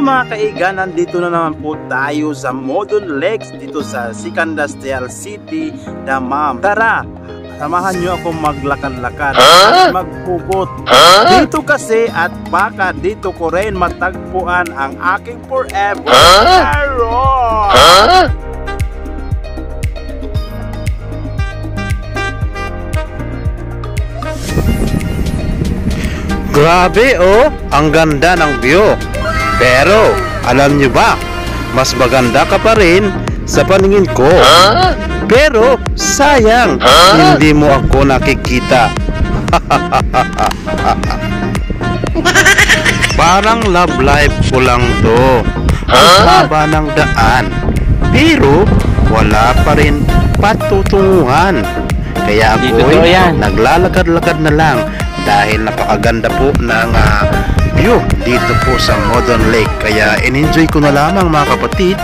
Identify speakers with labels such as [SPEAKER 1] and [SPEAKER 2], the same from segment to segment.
[SPEAKER 1] mga kaigan, nandito na naman po tayo sa Modon Lakes dito sa Industrial City, Damam. Tara, samahan nyo ako maglakad-lakad at magpugot dito kasi at baka dito ko rin matagpuan ang aking forever Aaron. Grabe oh, ang ganda ng view. Pero alam nyo ba, mas maganda ka pa rin sa paningin ko. Pero sayang, hindi mo ako nakikita. Parang love life ko lang to. Ang haba ng daan, pero wala pa rin patutunguhan. Kaya ako'y naglalakad-lakad na lang dahil napakaganda po ng view dito po sa Modon Lake. Kaya in-enjoy ko na lamang mga kapatid.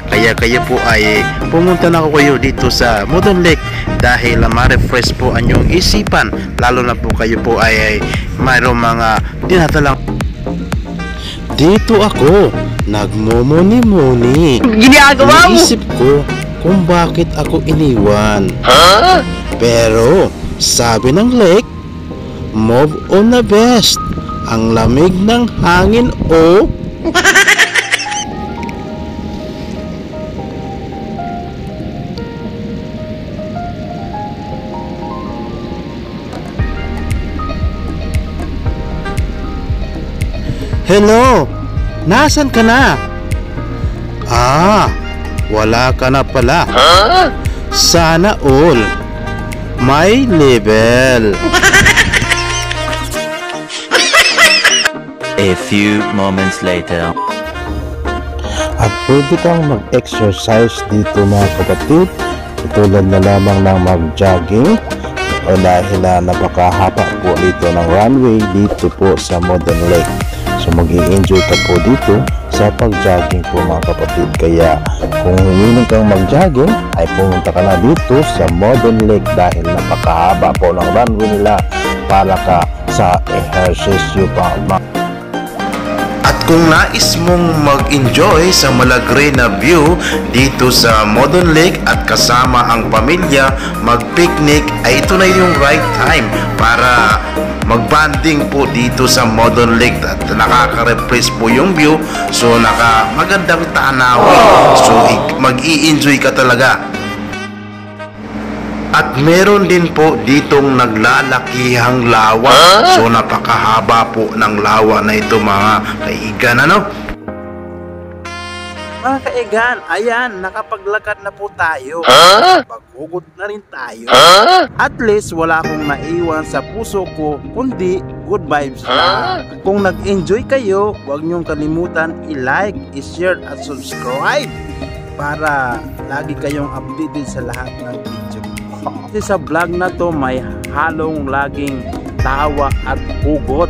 [SPEAKER 1] Kaya kayo po ay pumunta na ako kayo dito sa Modon Lake dahil ma-refresh po ang inyong isipan, lalo na po kayo po ay mayroong mga dinatalang. Dito ako nagmumuni-muni. Ginagawa mo? Iisip ko kung bakit ako iniwan. Pero sabi ng lake, move on the best. Ang lamig ng hangin oh. Hello, nasan ka na? Wala ka na pala. Sana all may level.
[SPEAKER 2] A few moments later.
[SPEAKER 3] At pwede kang mag-exercise dito mga kapatid, tulad na lamang ng mag-jogging o dahil napakahaba po dito ng runway dito po sa Modon Lake. So mag-i-enjoy ka po dito sa pag-jogging po mga kapatid. Kaya kung humiling kang mag-jogging ay pumunta ka na dito sa Modon Lake dahil napakahaba po ng runway nila para ka sa ehersisyo pa.
[SPEAKER 1] At kung nais mong mag-enjoy sa malagre na view dito sa Modon Lake at kasama ang pamilya mag-picnic, ay ito na yung right time para mag-banding po dito sa Modon Lake at nakaka-refresh po yung view. So magandang tanawin. So mag-i-enjoy ka talaga. At meron din po ditong naglalakihang lawa. So napakahaba po ng lawa na ito mga kaigan, ano? Mga kaigan, ayan, nakapaglakad na po tayo. Paghugot na rin tayo. At least wala akong naiwan sa puso ko, kundi good vibes lang. Kung nag-enjoy kayo, huwag niyong kalimutan i-like, i-share at subscribe para lagi kayong updated sa lahat ng video. Kasi sa vlog na to may halong laging tawa at hugot.